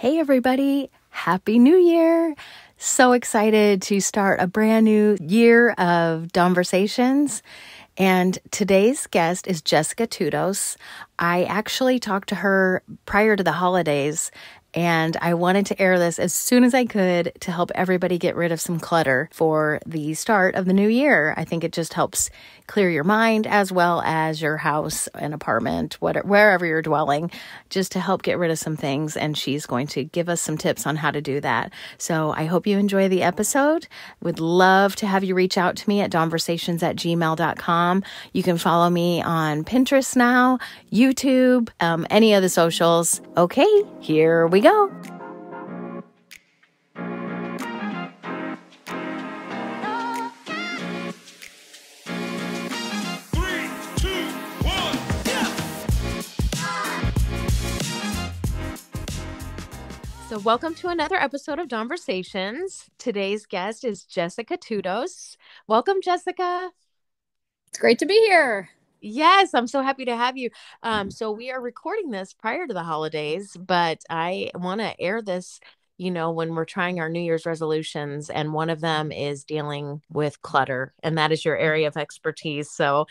Hey everybody, Happy New Year! So excited to start a brand new year of Dawnversations. And today's guest is Jessica Tudos. I actually talked to her prior to the holidays, and I wanted to air this as soon as I could to help everybody get rid of some clutter for the start of the new year. I think it just helps clear your mind as well as your house and apartment, wherever you're dwelling, just to help get rid of some things. And she's going to give us some tips on how to do that. So I hope you enjoy the episode. Would love to have you reach out to me at dawnversations@gmail.com. You can follow me on Pinterest now, YouTube, any of the socials. Okay, here we go. So welcome to another episode of Dawnversations. Today's guest is Jessica Tudos. Welcome, Jessica. It's great to be here. Yes, I'm so happy to have you. So we are recording this prior to the holidays, but I want to air this, when we're trying our New Year's resolutions, and one of them is dealing with clutter, and that is your area of expertise. So,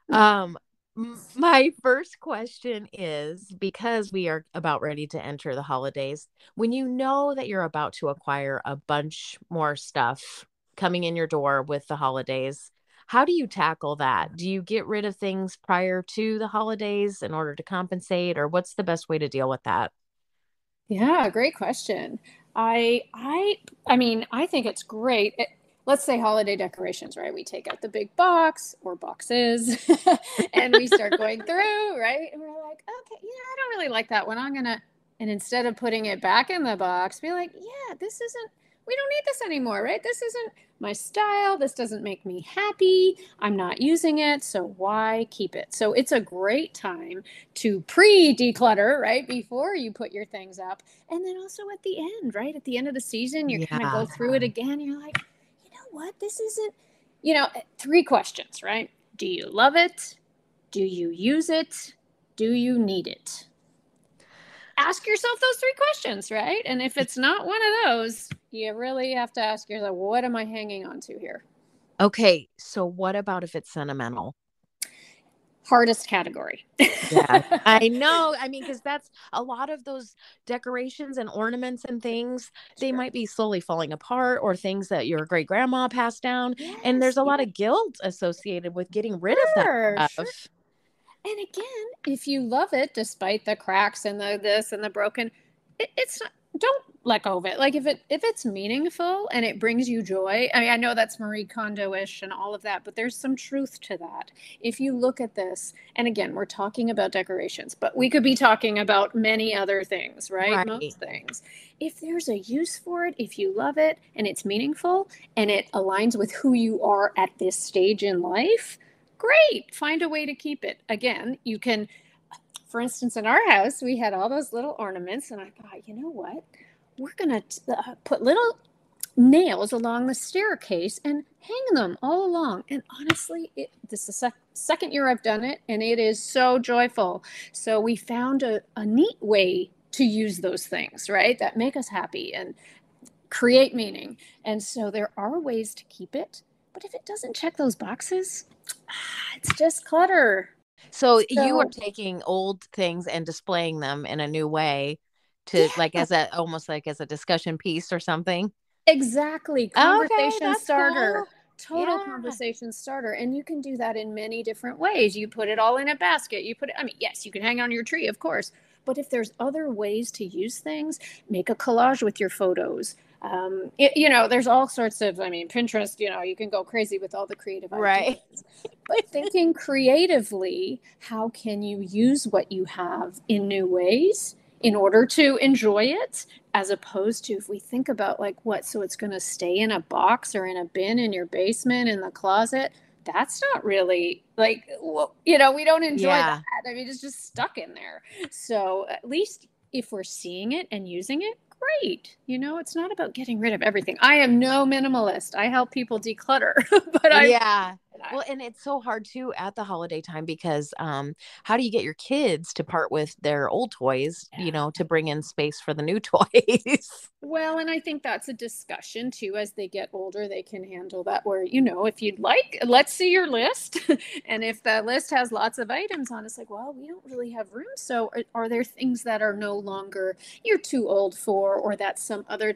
my first question is, because we are about ready to enter the holidays, when you know that you're about to acquire a bunch more stuff coming in your door with the holidays, how do you tackle that? Do you get rid of things prior to the holidays in order to compensate, or what's the best way to deal with that? Yeah, great question. I think it's great. Let's say holiday decorations, right? We take out the big box or boxes and we start going through, right? And we're like, okay, I don't really like that one. And instead of putting it back in the box, be like, we don't need this anymore, right? This isn't my style. This doesn't make me happy. I'm not using it. So why keep it? So it's a great time to pre-declutter, right? Before you put your things up. And then also at the end, right? At the end of the season, you kind of go through it again. You're like, you know what? This isn't, three questions, right? Do you love it? Do you use it? Do you need it? Ask yourself those three questions, right? And if it's not one of those, you really have to ask yourself, what am I hanging on to here? Okay, so what about if it's sentimental? Hardest category. Yeah, I know. I mean, because that's a lot of those decorations and ornaments and things, they might be slowly falling apart, or things that your great grandma passed down. And there's a lot of guilt associated with getting rid of that stuff. And again, if you love it, despite the cracks and the this and the broken, it's not, don't let go of it. Like if it's meaningful and it brings you joy. I mean, I know that's Marie Kondo-ish and all of that, but there's some truth to that. If you look at this, and again, we're talking about decorations, but we could be talking about many other things, right? Most things. If there's a use for it, if you love it and it's meaningful and it aligns with who you are at this stage in life, great. Find a way to keep it. Again, you can, for instance, in our house, we had all those little ornaments, and I thought, you know what? We're going to put little nails along the staircase and hang them all along. And honestly, this is the second year I've done it, and it is so joyful. So we found a neat way to use those things, right? That make us happy and create meaning. And so there are ways to keep it. But if it doesn't check those boxes, it's just clutter. So you are taking old things and displaying them in a new way to almost like as a discussion piece or something. Exactly. Conversation starter. Cool. Total conversation starter. And you can do that in many different ways. You put it all in a basket. Yes, you can hang on your tree, of course. But if there's other ways to use things, make a collage with your photos. There's all sorts of, Pinterest, you can go crazy with all the creative ideas. Right. But thinking creatively, how can you use what you have in new ways in order to enjoy it? As opposed to, if we think about so it's going to stay in a box or in a bin in your basement, in the closet, that's not really we don't enjoy that. I mean, it's just stuck in there. So at least if we're seeing it and using it, great. It's not about getting rid of everything. I am no minimalist. I help people declutter, but Well, and it's so hard too at the holiday time because how do you get your kids to part with their old toys, to bring in space for the new toys? Well, and I think that's a discussion too. As they get older, they can handle that. Where, if you'd like, let's see your list. And if the list has lots of items on, it's like, well, we don't really have room. So are there things that are no longer you're too old for, or that some other,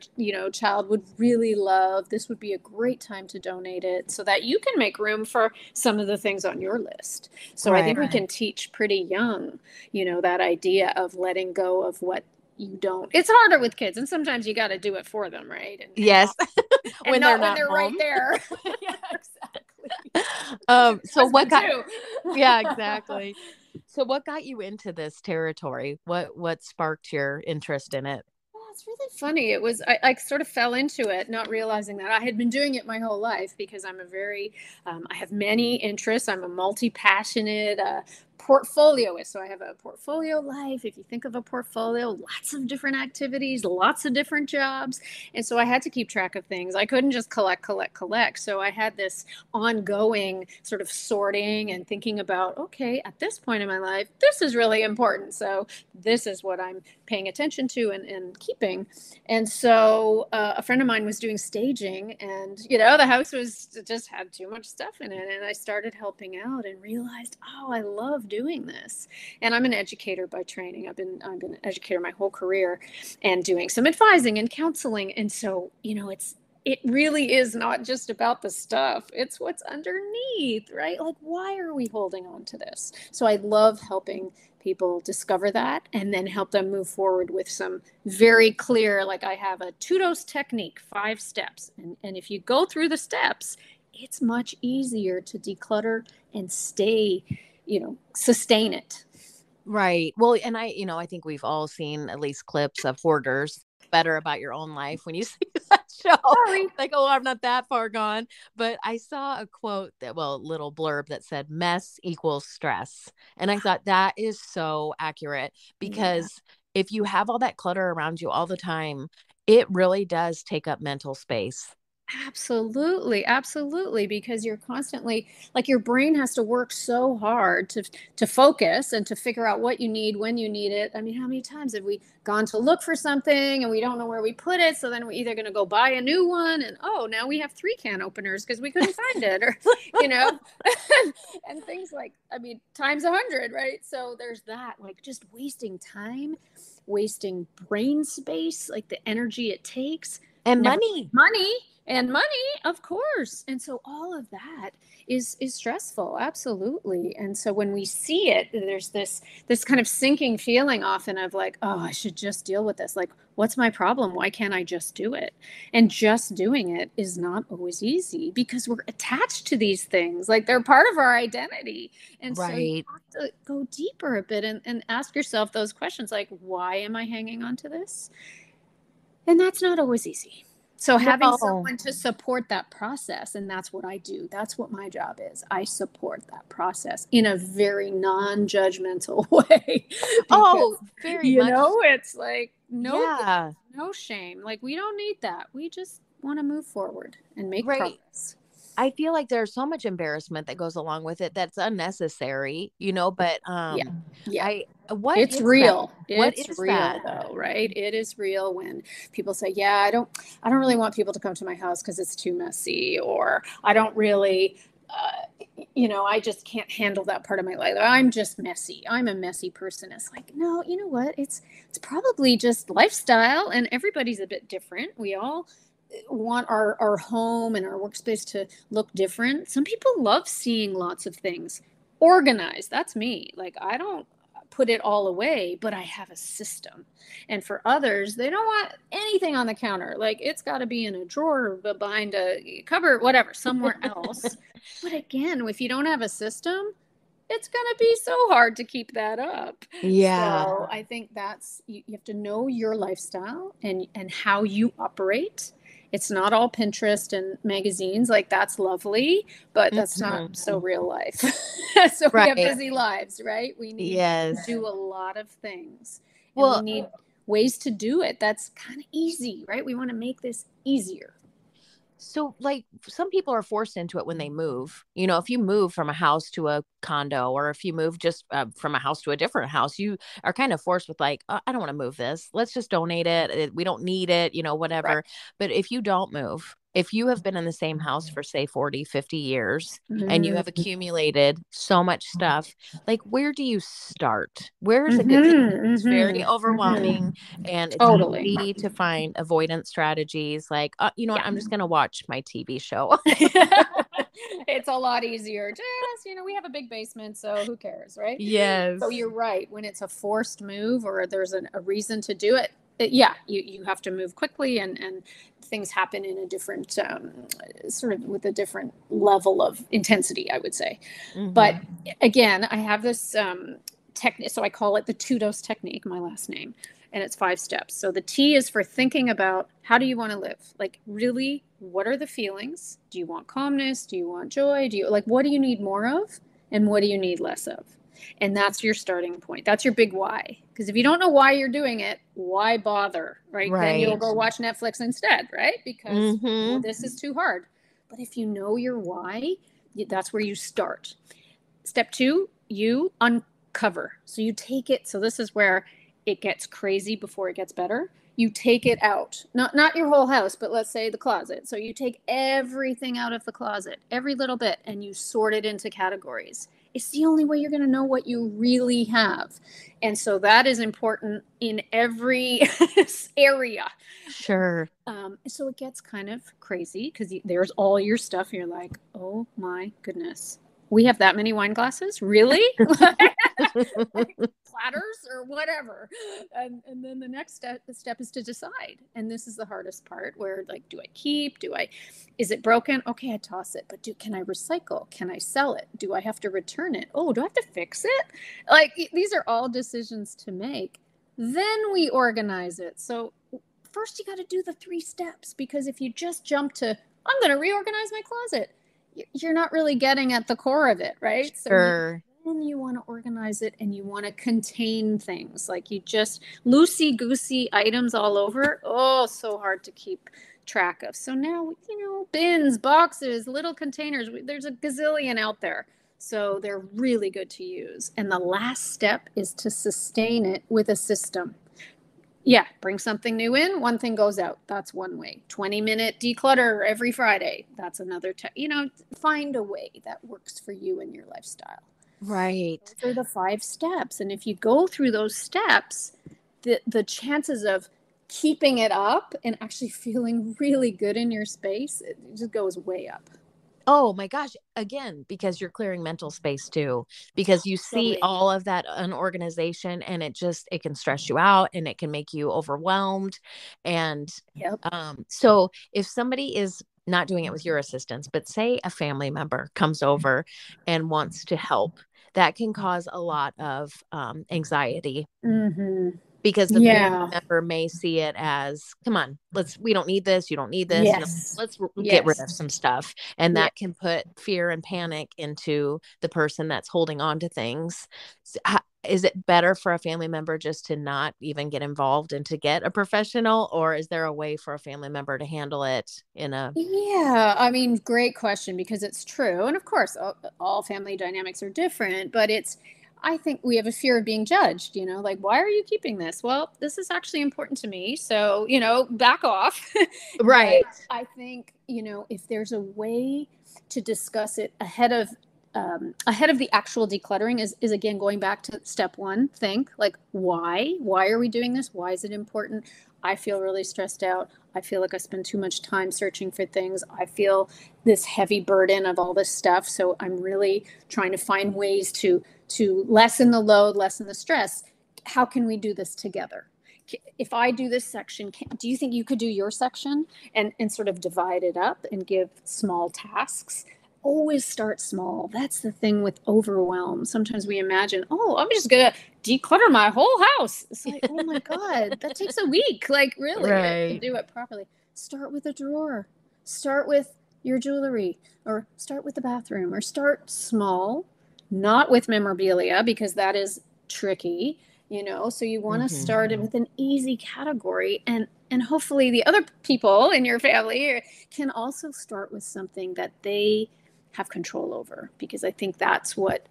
child would really love? This would be a great time to donate it so that you can make room for some of the things on your list. So I think we Right. can teach pretty young, that idea of letting go of what you don't. It's harder with kids, and sometimes you got to do it for them, right? And Yes. not and When they're not when not they're right home. there. Yeah, exactly. Which is So my what husband got too. Yeah, exactly. So what got you into this territory? What sparked your interest in it? Well, it's really funny. It was I sort of fell into it, not realizing that I had been doing it my whole life because I have many interests. I'm a multi-passionate portfolioist. So I have a portfolio life. If you think of a portfolio, lots of different activities, lots of different jobs. And so I had to keep track of things. I couldn't just collect, collect, collect. So I had this ongoing sort of sorting and thinking about, okay, at this point in my life, this is really important. So this is what I'm paying attention to and keeping. And so a friend of mine was doing staging, and the house was just had too much stuff in it. And I started helping out and realized, oh, I love doing this. And I'm an educator by training. I've been an educator my whole career, and doing some advising and counseling. And so it really is not just about the stuff. It's what's underneath, right? Like, why are we holding on to this? So I love helping people discover that and then help them move forward with some very clear, like I have a 2-dose technique, 5 steps. And if you go through the steps, it's much easier to declutter and stay, sustain it. Right. Well, and I think we've all seen at least clips of hoarders better about your own life when you see that show. Sorry. Like, oh, I'm not that far gone. But I saw a quote little blurb that said mess equals stress. And I thought that is so accurate Yeah. because if you have all that clutter around you all the time, it really does take up mental space. Absolutely, absolutely, because you're constantly like your brain has to work so hard to focus and to figure out what you need when you need it. I mean, how many times have we gone to look for something and we don't know where we put it? So then we're either going to go buy a new one, and oh, now we have 3 can openers because we couldn't find it, or you know, and things like, I mean, times 100, right? So there's that, like just wasting time, wasting brain space, like the energy it takes, And never money. money and money, of course. And so all of that is stressful, absolutely. And so when we see it, there's this kind of sinking feeling often of like, oh, I should just deal with this. Like, what's my problem? Why can't I just do it? And just doing it is not always easy because we're attached to these things, like they're part of our identity. And so you Right. have to go deeper a bit and ask yourself those questions, like, why am I hanging on to this? And that's not always easy. So having No. someone to support that process, and that's what I do. That's what my job is. I support that process in a very non-judgmental way because Oh, very much. it's like no guilt, Yeah. no shame. Like we don't need that. We just want to move forward and make Right. progress. I feel like there's so much embarrassment that goes along with it that's unnecessary, but Yeah. Yeah. I what It's is that? real. What It's is real that? though, right? It is real when people say, "Yeah, I don't really want people to come to my house because it's too messy," or "I don't really I just can't handle that part of my life. I'm just messy. I'm a messy person." It's like, "No, you know what? It's probably just lifestyle and everybody's a bit different. We all want our home and our workspace to look different. Some people love seeing lots of things organized. That's me. Like I don't put it all away, but I have a system. And for others, they don't want anything on the counter. Like it's got to be in a drawer behind a cupboard, whatever, somewhere else. But again, if you don't have a system, it's going to be so hard to keep that up. Yeah. So I think that's you have to know your lifestyle and how you operate. It's not all Pinterest and magazines. Like that's lovely, but that's not Mhm. so real life. So we have Right. busy lives, right? We need to Yes. do a lot of things and we Well, need ways to do it. That's kind of easy, right? We want to make this easier. So, like, some people are forced into it when they move. You know, if you move from a house to a condo, or if you move just from a house to a different house, you are kind of forced with, like, I don't want to move this. Let's just donate it. We don't need it, Right. whatever. But if you don't move, if you have been in the same house for, say, 40, 50 years, and you have Mm-hmm. accumulated so much stuff, like, where do you start? Where is it good? 'Cause it's very Mm-hmm. Mm-hmm. overwhelming, and it's Totally. easy to find avoidance strategies like, you know what, Yeah. I'm just going to watch my TV show. It's a lot easier. Just, we have a big basement, so who cares, right? So Yes. you're right. When it's a forced move or there's a reason to do it, yeah, you have to move quickly, and things happen in a different, sort of with a different level of intensity, I would say. But Hmm. again, I have this technique. So I call it the two-dose technique, my last name. And it's 5 steps. So the T is for thinking about, how do you want to live? Like, really, what are the feelings? Do you want calmness? Do you want joy? What do you need more of? And what do you need less of? And that's your starting point. That's your big why. Because if you don't know why you're doing it, why bother? Right? Then you'll Right. go watch Netflix instead, right? Because, Hmm. this is too hard. But if you know your why, that's where you start. Step 2, you uncover. So you take it. So this is where it gets crazy before it gets better. You take it out. Not your whole house, but let's say the closet. So you take everything out of the closet, every little bit, and you sort it into categories. It's the only way you're going to know what you really have. And so that is important in every area. Sure. So it gets kind of crazy because there's all your stuff. You're like, oh my goodness, we have that many wine glasses? Really? Like platters or whatever. And then the next step is to decide. And this is the hardest part, where, like, do I keep? Is it broken? Okay, I toss it. But can I recycle? Can I sell it? Do I have to return it? Oh, do I have to fix it? Like, these are all decisions to make. Then we organize it. So first you got to do the 3 steps, because if you just jump to, I'm going to reorganize my closet, you're not really getting at the core of it, right? So Sure. then you want to organize it, and you want to contain things. Like, you just loosey goosey items all over. Oh, so hard to keep track of. So now, bins, boxes, little containers, there's a gazillion out there. So they're really good to use. And the last step is to sustain it with a system. Yeah, bring something new in, one thing goes out. That's one way. 20-minute declutter every Friday. That's another. Find a way that works for you and your lifestyle. Right. Those are the 5 steps. And if you go through those steps, the chances of keeping it up and actually feeling really good in your space, it just goes way up. Oh my gosh. Again, because you're clearing mental space too, because you see Totally. all of that unorganization, and it can stress you out, and it can make you overwhelmed. And Yep. so if somebody is not doing it with your assistance, but say a family member comes over and wants to help, that can cause a lot of anxiety, Mm-hmm. because the family Yeah. member may see it as, come on, we don't need this, you don't need this, Yes. let's get rid of Yes. some stuff. And Yeah. that can put fear and panic into the person that's holding on to things. Is it better for a family member just to not even get involved and to get a professional, or is there a way for a family member to handle it in a Yeah, I mean, great question, because it's true. And of course, all family dynamics are different, but I think we have a fear of being judged, like, why are you keeping this? Well, this is actually important to me. So, back off. But right? I think, if there's a way to discuss it ahead of the actual decluttering, is again going back to step 1. Think, like, why are we doing this? Why is it important? I feel really stressed out. I feel like I spend too much time searching for things. I feel this heavy burden of all this stuff. So I'm really trying to find ways to lessen the load, lessen the stress. How can we do this together? If I do this section, do you think you could do your section, and sort of divide it up and give small tasks? Always start small. That's the thing with overwhelm. Sometimes we imagine, oh, I'm just going to declutter my whole house. It's like, oh my God, that takes a week. Like, really, to Right. do it properly. Start with a drawer. Start with your jewelry, or start with the bathroom, or start small, not with memorabilia, because that is tricky. So you want to Hmm. start it with an easy category, and And hopefully the other people in your family can also start with something that they have control over, because I think that's what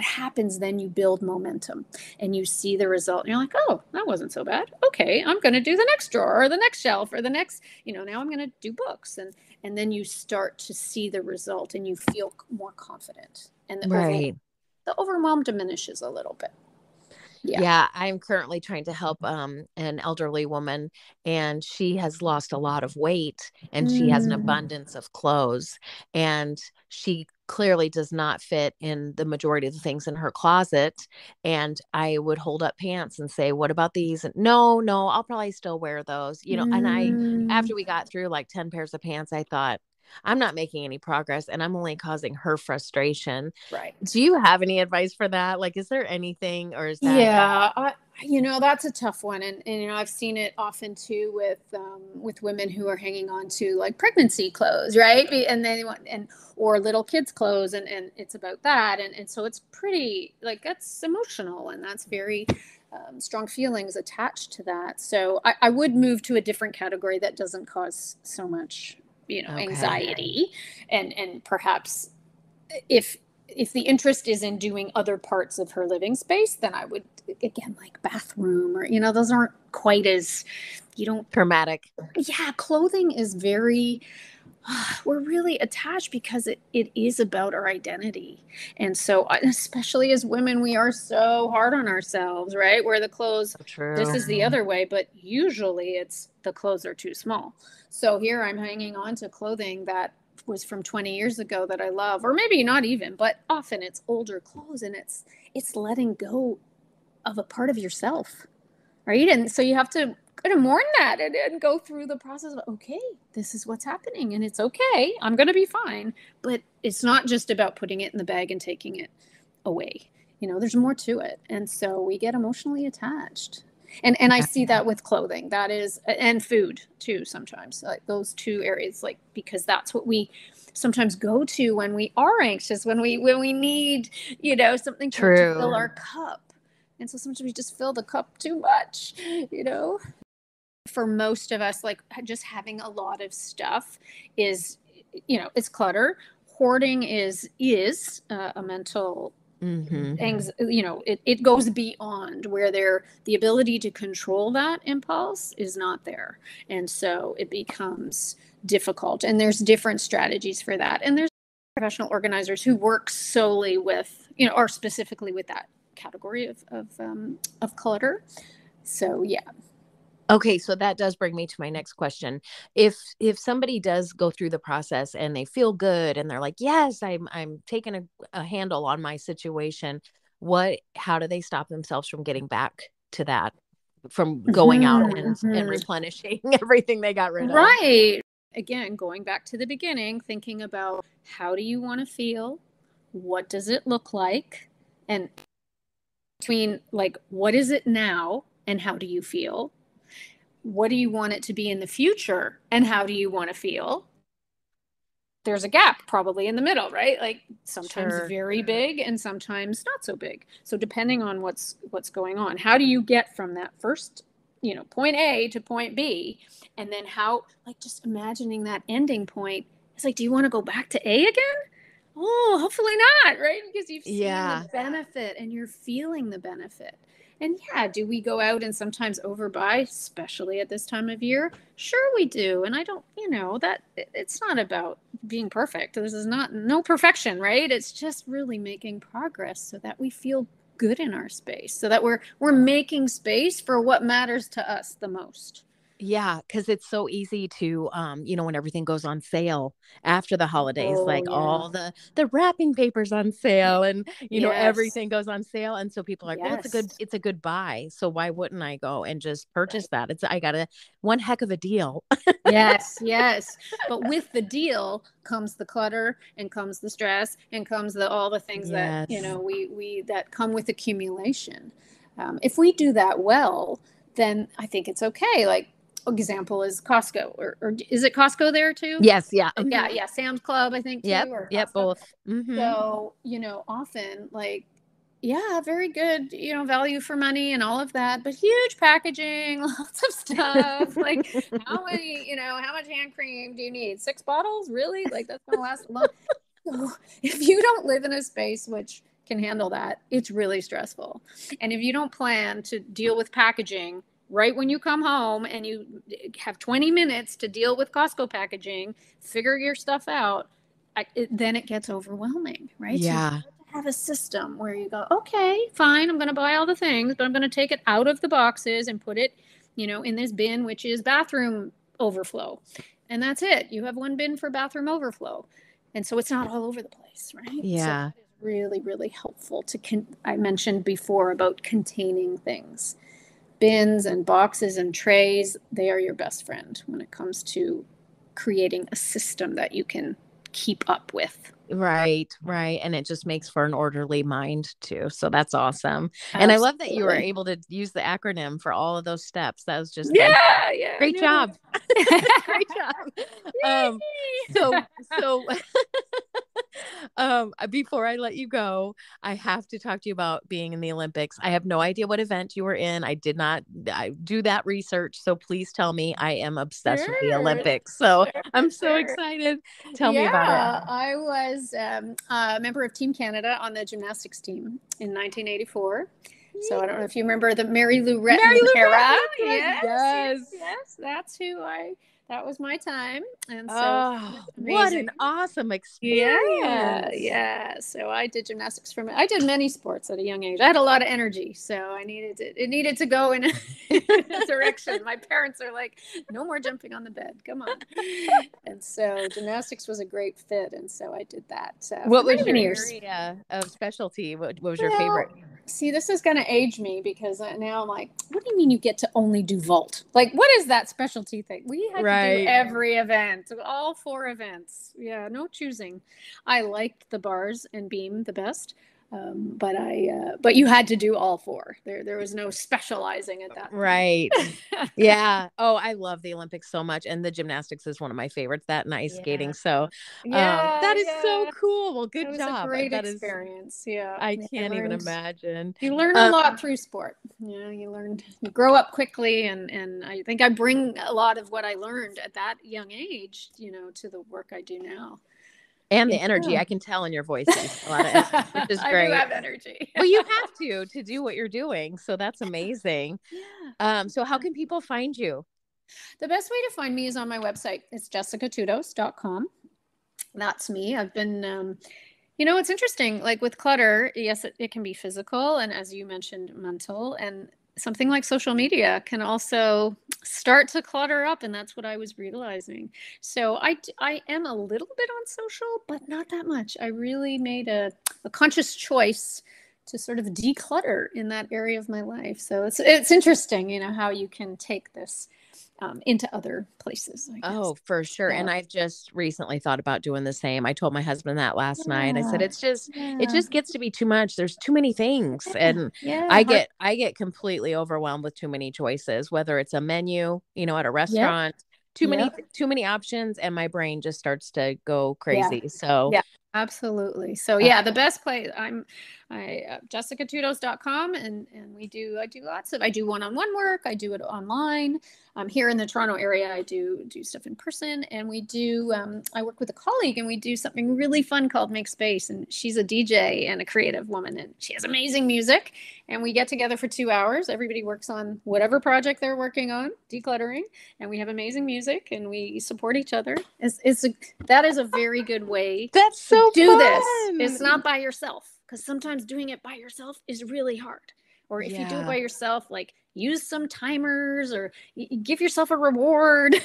happens. Then you build momentum and you see the result and you're like, oh, that wasn't so bad. Okay, I'm going to do the next drawer or the next shelf or the next, now I'm going to do books. And then you start to see the result and you feel more confident, and Right. the overwhelm diminishes a little bit. Yeah. Yeah, I'm currently trying to help an elderly woman, and she has lost a lot of weight, and she has an Mm, abundance of clothes, and she clearly does not fit in the majority of the things in her closet. And I would hold up pants and say, "What about these?" And no, no, I'll probably still wear those. And mm, after we got through like 10 pairs of pants, I thought, I'm not making any progress and I'm only causing her frustration. right. Do you have any advice for that? Like, is there anything, or is that Yeah, that's a tough one, and I've seen it often too with women who are hanging on to like pregnancy clothes, right? And they want or little kids clothes, and it's about that, and so it's pretty like that's emotional, and that's very strong feelings attached to that. So I would move to a different category that doesn't cause so much okay? anxiety, and perhaps if the interest is in doing other parts of her living space, then I would, again, like bathroom, or those aren't quite as, you don't. Traumatic. Yeah, clothing is very, we're really attached because it is about our identity. And so especially as women, we are so hard on ourselves, right? Where the clothes, So this true. is the other way, but usually it's the clothes are too small. So here I'm hanging on to clothing that was from 20 years ago that I love, or maybe not even, but often it's older clothes, and it's letting go of a part of yourself, right? And so you have to kind of mourn that, and go through the process of, okay, this is what's happening, and it's okay, I'm going to be fine. But it's not just about putting it in the bag and taking it away. There's more to it, and so we get emotionally attached. And I Yeah. see that with clothing, that is, and food too, sometimes, like those two areas, like, because that's what we sometimes go to when we are anxious, when we need something to fill True. our cup. And so sometimes we just fill the cup too much, you know for most of us, like, just having a lot of stuff is, it's clutter. Hoarding is a mental Mm-hmm. it goes beyond where the ability to control that impulse is not there, and so it becomes difficult. And there's different strategies for that, and there's professional organizers who work solely with, or specifically with that category of clutter. So yeah. Okay, so that does bring me to my next question. If somebody does go through the process and they feel good and they're like, "Yes, I'm taking a handle on my situation," how do they stop themselves from getting back to that, from going out and Mhm. replenishing everything they got rid of? Right. Again, going back to the beginning, thinking about, how do you want to feel? What does it look like? And between, like, what is it now and how do you feel? What do you want it to be in the future and how do you want to feel? There's a gap probably in the middle, right? Like, sometimes Sure. very big and sometimes not so big. So depending on what's going on, how do you get from that first, point A to point B? And then how, like, just imagining that ending point. It's like, do you want to go back to A again? Oh, hopefully not, right? Because you've seen the Yeah. benefit and you're feeling the benefit. And yeah, do we go out and sometimes overbuy, especially at this time of year? Sure, we do. And I don't, that it's not about being perfect. This is not, no perfection, right? It's just really making progress so that we feel good in our space, so that we're making space for what matters to us the most. Yeah, because it's so easy to, when everything goes on sale after the holidays, Oh, like yeah. all the wrapping papers on sale, and Yes. everything goes on sale, and so people are like, well, Yes. it's a good buy, so why wouldn't I go and just purchase that? I got one heck of a deal. Yes, yes. But with the deal comes the clutter, and comes the stress, and comes all the things that, Yes, we that come with accumulation. If we do that well, then I think it's okay. Like, example is Costco, or is it Costco there too? yes, yeah, Yeah, yeah. Sam's Club, I think, yep, too, or yep, Costco. both. Mm-hmm. So, often, like, Yeah, very good, value for money and all of that, but huge packaging, lots of stuff. Like, how much hand cream do you need? 6 bottles? Really? Like, that's gonna last a long. So, if you don't live in a space which can handle that, it's really stressful. And if you don't plan to deal with packaging right when you come home and you have 20 minutes to deal with Costco packaging, figure your stuff out, then it gets overwhelming, right? So you Yeah. have a system where you go, okay, fine, I'm going to buy all the things, but I'm going to take it out of the boxes and put it, in this bin, which is bathroom overflow. And that's it. You have one bin for bathroom overflow. And so it's not all over the place, right? So Yeah. that is really, really helpful I mentioned before about containing things. Bins and boxes and trays, they are your best friend when it comes to creating a system that you can keep up with. Right, right. And it just makes for an orderly mind too. So that's awesome. And I love that you were Absolutely. able to use the acronym for all of those steps. That was just fantastic. Yeah, yeah, I Great know. job. Great job. Um, so so before I let you go, I have to talk to you about being in the Olympics. I have no idea what event you were in. I did not do that research, so please tell me. I am obsessed with the Sure, Olympics. So sure, I'm so sure. excited. Tell me about it. Yeah, I was a member of Team Canada on the gymnastics team in 1984. So I don't know if you remember the Mary Lou Mary Retton Lou Retton, era. that's right. Yes, yes, Yes. yes. That was my time. And so it Oh, was what an amazing. awesome Yeah, experience. yeah. So I did gymnastics I did many sports at a young age. I had a lot of energy, so it needed to go in in a direction. My parents are like, no more jumping on the bed. Come on. And so gymnastics was a great fit, and so I did that for What many, was your many years. area of specialty? What was your favorite? Well, see, this is going to age me because now I'm like, what do you mean you get to only do vault? Like, what is that specialty thing? We had to do Right. every event, all 4 events. Yeah, no choosing. I liked the bars and beam the best, but you had to do all 4. There was no specializing at that point. Right. Yeah. Oh, I love the Olympics so much. And the gymnastics is one of my favorites, that and ice skating. Yeah, So yeah, that is so yeah. cool. Well, It good was a job. great That is, experience. Yeah, I yeah. can't even imagine. You learn a Um, lot through sport. You grow up quickly, and I think I bring a lot of what I learned at that young age, to the work I do now. and the Yeah. energy, I can tell in your voice that you have a lot of energy, which is I do great. have energy. Well, you have to do what you're doing. So that's amazing. Yeah. So how can people find you? The best way to find me is on my website. It's jessicatudos.com. That's me. I've been, it's interesting. Like with clutter, yes, it can be physical, and as you mentioned, mental. And something like social media can also start to clutter up, and that's what I was realizing. So I am a little bit on social, but not that much. I really made a conscious choice to sort of declutter in that area of my life. So it's interesting, how you can take this into other places, I guess. Oh, for sure. And So I've just recently thought about doing the same. I told my husband that last night. I said, yeah, it yeah, just gets to be too much. There's too many things. yeah, And yeah. I get completely overwhelmed with too many choices, whether it's a menu, at a Yep, restaurant, yep. too many options. And my brain just starts to go Yeah. crazy. So, Yeah, absolutely. So uh, yeah, the best place jessicatudos.com, and I do I do one-on-one work. I do it online. Here in the Toronto area, I do stuff in person, and I work with a colleague, and we do something really fun called Make Space, and she's a DJ and a creative woman, and she has amazing music, and we get together for 2 hours. Everybody works on whatever project they're working on, decluttering, and we have amazing music, and we support each other. That is a very good way that's to so do this. It's fun. not by yourself, because sometimes doing it by yourself is really hard. Or if you do it Yeah. by yourself, like use some timers or give yourself a reward,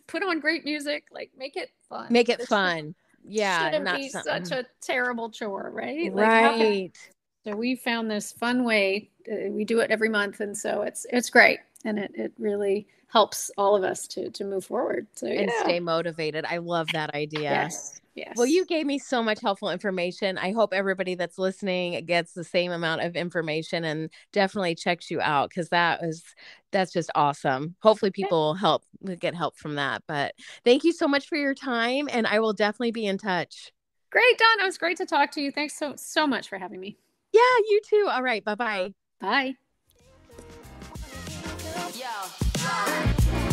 put on great music, like make it fun. Make it This fun. Yeah. shouldn't Not be such something. a terrible chore, right? Like how can Right. so we found this fun way. We do it every month, and so it's great, and it really helps all of us to move forward. So And yeah, stay motivated. I love that idea. yes, Well, you yes. gave me so much helpful information. I hope everybody that's listening gets the same amount of information and definitely checks you out because that's just awesome. Hopefully people get help from that. But thank you so much for your time and I will definitely be in touch. Great, Don. It was great to talk to you. Thanks so much for having me. Yeah, you too. All right. Bye-bye. Bye. Yo, yo.